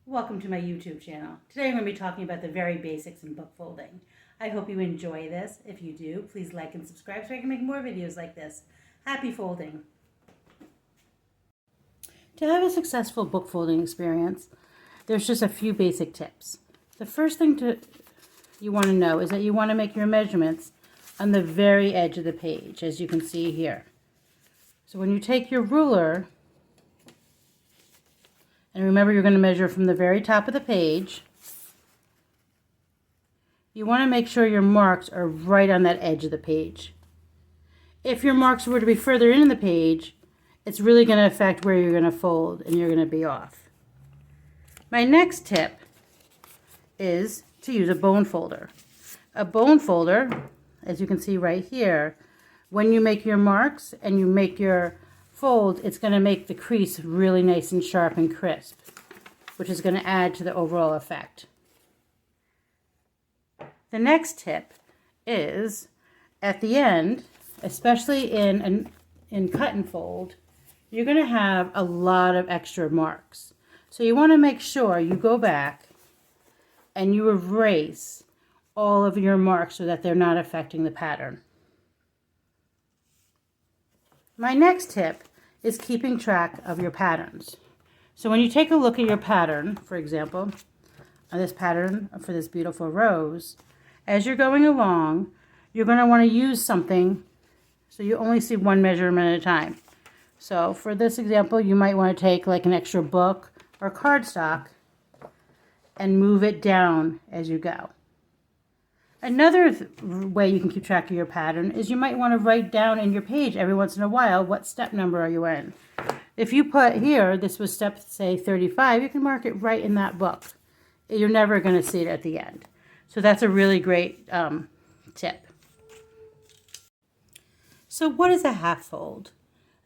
Welcome to my YouTube channel. Today I'm going to be talking about the very basics in book folding. I hope you enjoy this. If you do, please like and subscribe so I can make more videos like this. Happy folding! To have a successful book folding experience, there's just a few basic tips. The first thing you want to know is that you want to make your measurements on the very edge of the page, as you can see here. So when you take your ruler, and remember you're going to measure from the very top of the page, you want to make sure your marks are right on that edge of the page. If your marks were to be further in the page, it's really going to affect where you're going to fold and you're going to be off. My next tip is to use a bone folder. A bone folder, as you can see right here, when you make your marks and you make your fold, it's going to make the crease really nice and sharp and crisp, which is going to add to the overall effect. The next tip is at the end, especially in cut and fold, you're going to have a lot of extra marks. So you want to make sure you go back and you erase all of your marks so that they're not affecting the pattern. My next tip is keeping track of your patterns. So when you take a look at your pattern, for example, on this pattern for this beautiful rose, as you're going along, you're going to want to use something so you only see one measurement at a time. So for this example, you might want to take like an extra book or cardstock and move it down as you go. Another way you can keep track of your pattern is you might want to write down in your page every once in a while what step number are you in. If you put here, this was step, say, 35, you can mark it right in that book. You're never going to see it at the end. So that's a really great tip. So what is a half fold?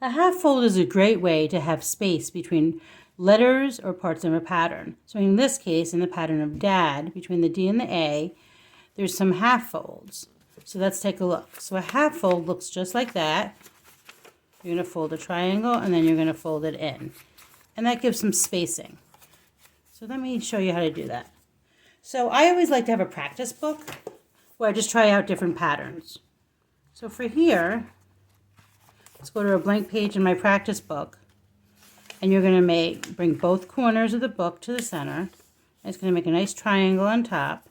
A half fold is a great way to have space between letters or parts of a pattern. So in this case, in the pattern of Dad, between the D and the A, there's some half folds. So let's take a look. So a half fold looks just like that. You're going to fold a triangle and then you're going to fold it in. And that gives some spacing. So let me show you how to do that. So I always like to have a practice book where I just try out different patterns. So for here, let's go to a blank page in my practice book. And you're going to bring both corners of the book to the center. It's going to make a nice triangle on top.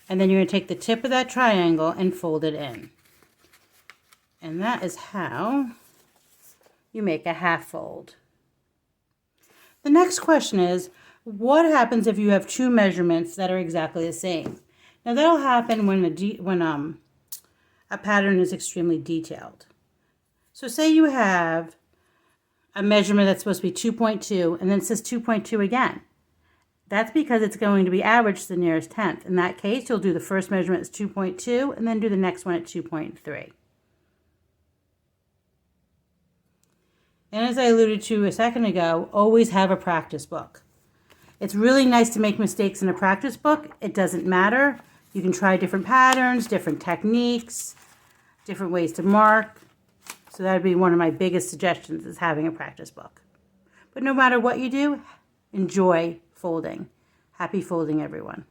And then you're going to take the tip of that triangle and fold it in. And that is how you make a half fold. The next question is, what happens if you have two measurements that are exactly the same? Now that'll happen when a pattern is extremely detailed. So say you have a measurement that's supposed to be 2.2 and then it says 2.2 again. That's because it's going to be averaged to the nearest tenth. In that case, you'll do the first measurement as 2.2 and then do the next one at 2.3. And as I alluded to a second ago, always have a practice book. It's really nice to make mistakes in a practice book. It doesn't matter. You can try different patterns, different techniques, different ways to mark. So that would be one of my biggest suggestions, is having a practice book. But no matter what you do, enjoy folding. Happy folding, everyone.